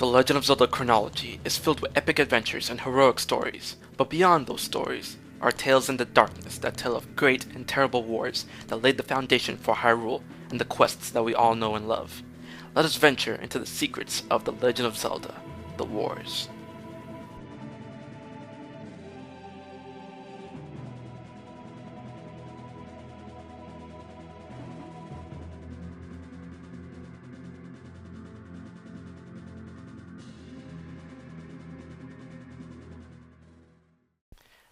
The Legend of Zelda chronology is filled with epic adventures and heroic stories, but beyond those stories are tales in the darkness that tell of great and terrible wars that laid the foundation for Hyrule and the quests that we all know and love. Let us venture into the secrets of The Legend of Zelda, The Wars.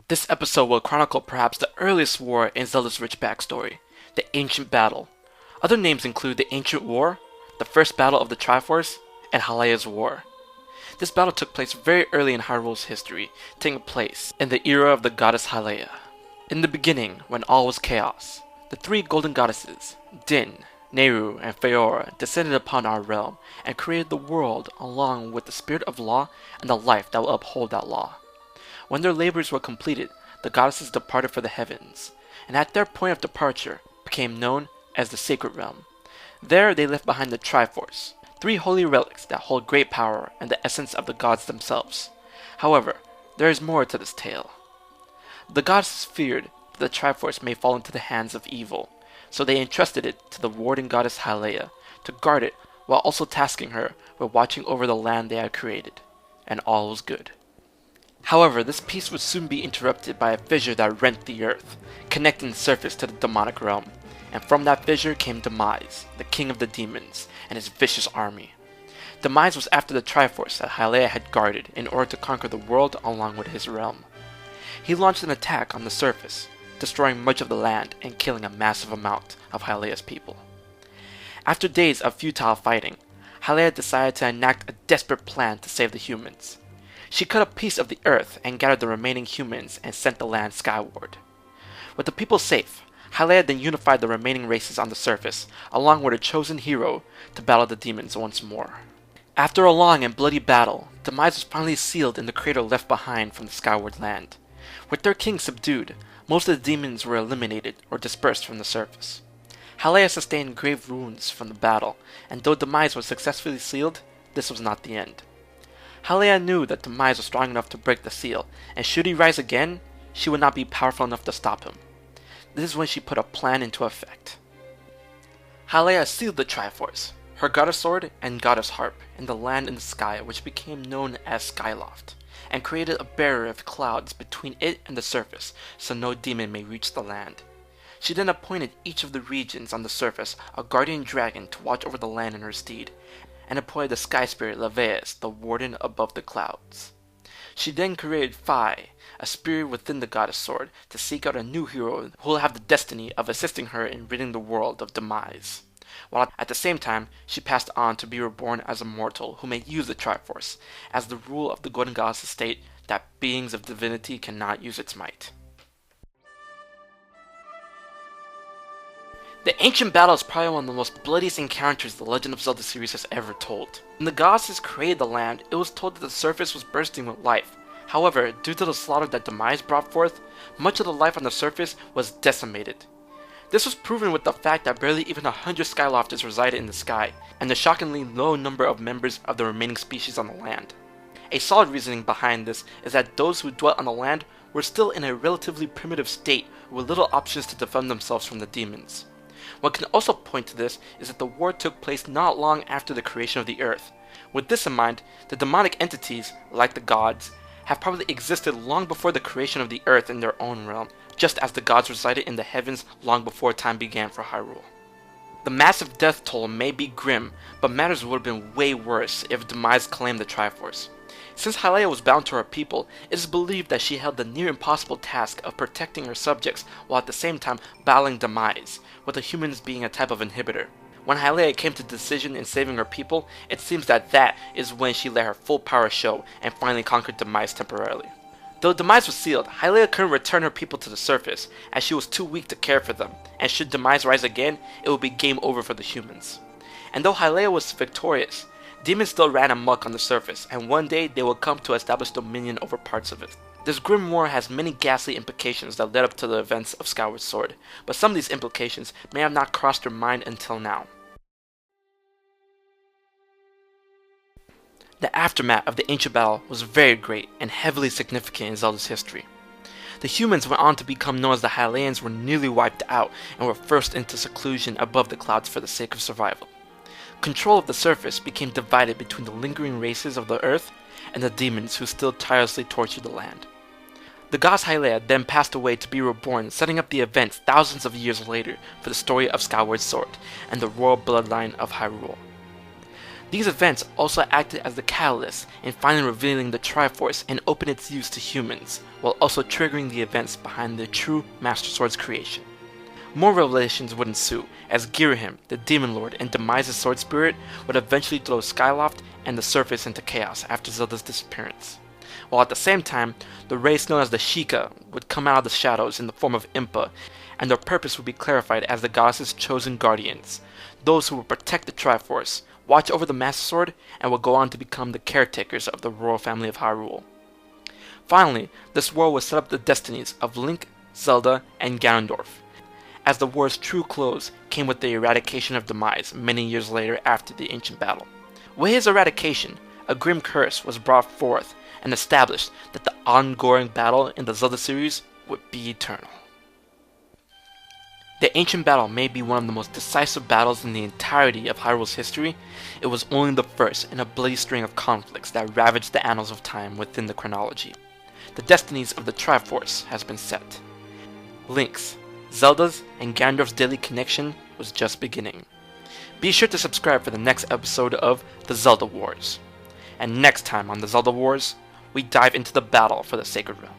This episode will chronicle perhaps the earliest war in Zelda's rich backstory, the Ancient Battle. Other names include the Ancient War, the First Battle of the Triforce, and Hylia's War. This battle took place very early in Hyrule's history, taking place in the era of the goddess Hylia. In the beginning, when all was chaos, the three golden goddesses, Din, Nehru, and Feora, descended upon our realm and created the world along with the spirit of law and the life that will uphold that law. When their labors were completed, the goddesses departed for the heavens, and at their point of departure became known as the Sacred Realm. There they left behind the Triforce, three holy relics that hold great power and the essence of the gods themselves. However, there is more to this tale. The goddesses feared that the Triforce may fall into the hands of evil, so they entrusted it to the warden goddess Hylia to guard it while also tasking her with watching over the land they had created, and all was good. However, this peace would soon be interrupted by a fissure that rent the earth, connecting the surface to the demonic realm, and from that fissure came Demise, the king of the demons, and his vicious army. Demise was after the Triforce that Hylia had guarded in order to conquer the world along with his realm. He launched an attack on the surface, destroying much of the land and killing a massive amount of Hylia's people. After days of futile fighting, Hylia decided to enact a desperate plan to save the humans. She cut a piece of the earth and gathered the remaining humans and sent the land skyward. With the people safe, Hylia then unified the remaining races on the surface, along with her chosen hero, to battle the demons once more. After a long and bloody battle, Demise was finally sealed in the crater left behind from the skyward land. With their king subdued, most of the demons were eliminated or dispersed from the surface. Hylia sustained grave wounds from the battle, and though Demise was successfully sealed, this was not the end. Hylia knew that Demise was strong enough to break the seal, and should he rise again, she would not be powerful enough to stop him. This is when she put a plan into effect. Hylia sealed the Triforce, her goddess sword and goddess harp, in the land in the sky which became known as Skyloft, and created a barrier of clouds between it and the surface so no demon may reach the land. She then appointed each of the regions on the surface a guardian dragon to watch over the land in her stead, and appointed the sky spirit Leveus, the warden above the clouds. She then created Phi, a spirit within the goddess sword, to seek out a new hero who will have the destiny of assisting her in ridding the world of Demise, while at the same time she passed on to be reborn as a mortal who may use the Triforce, as the rule of the golden goddesses state that beings of divinity cannot use its might. The Ancient Battle is probably one of the most bloodiest encounters the Legend of Zelda series has ever told. When the goddesses created the land, it was told that the surface was bursting with life. However, due to the slaughter that Demise brought forth, much of the life on the surface was decimated. This was proven with the fact that barely even 100 Skylofters resided in the sky, and the shockingly low number of members of the remaining species on the land. A solid reasoning behind this is that those who dwelt on the land were still in a relatively primitive state with little options to defend themselves from the demons. One can also point to this is that the war took place not long after the creation of the earth. With this in mind, the demonic entities, like the gods, have probably existed long before the creation of the earth in their own realm, just as the gods resided in the heavens long before time began for Hyrule. The massive death toll may be grim, but matters would have been way worse if Demise claimed the Triforce. Since Hylia was bound to her people, it is believed that she held the near impossible task of protecting her subjects while at the same time battling Demise, with the humans being a type of inhibitor. When Hylia came to decision in saving her people, it seems that is when she let her full power show and finally conquered Demise temporarily. Though Demise was sealed, Hylia couldn't return her people to the surface, as she was too weak to care for them, and should Demise rise again, it would be game over for the humans. And though Hylia was victorious, demons still ran amok on the surface, and one day they will come to establish dominion over parts of it. This grim war has many ghastly implications that led up to the events of Skyward Sword, but some of these implications may have not crossed your mind until now. The aftermath of the ancient battle was very great and heavily significant in Zelda's history. The humans went on to become known as the Hylians, were nearly wiped out and were forced into seclusion above the clouds for the sake of survival. Control of the surface became divided between the lingering races of the earth and the demons who still tirelessly tortured the land. The goddess Hylia then passed away to be reborn, setting up the events thousands of years later for the story of Skyward Sword and the royal bloodline of Hyrule. These events also acted as the catalyst in finally revealing the Triforce and open its use to humans, while also triggering the events behind the true Master Sword's creation. More revelations would ensue, as Girahim, the Demon Lord, and Demise's Sword Spirit would eventually throw Skyloft and the surface into chaos after Zelda's disappearance. While at the same time, the race known as the Sheikah would come out of the shadows in the form of Impa, and their purpose would be clarified as the goddess's chosen guardians, those who would protect the Triforce, watch over the Master Sword, and would go on to become the caretakers of the royal family of Hyrule. Finally, this war would set up the destinies of Link, Zelda, and Ganondorf, as the war's true close came with the eradication of Demise many years later after the ancient battle. With his eradication, a grim curse was brought forth and established that the ongoing battle in the Zelda series would be eternal. The ancient battle may be one of the most decisive battles in the entirety of Hyrule's history. It was only the first in a bloody string of conflicts that ravaged the annals of time within the chronology. The destinies of the Triforce has been set. Link's, Zelda's, and Ganondorf's daily connection was just beginning. Be sure to subscribe for the next episode of the Zelda Wars. And next time on the Zelda Wars, we dive into the battle for the Sacred Realm.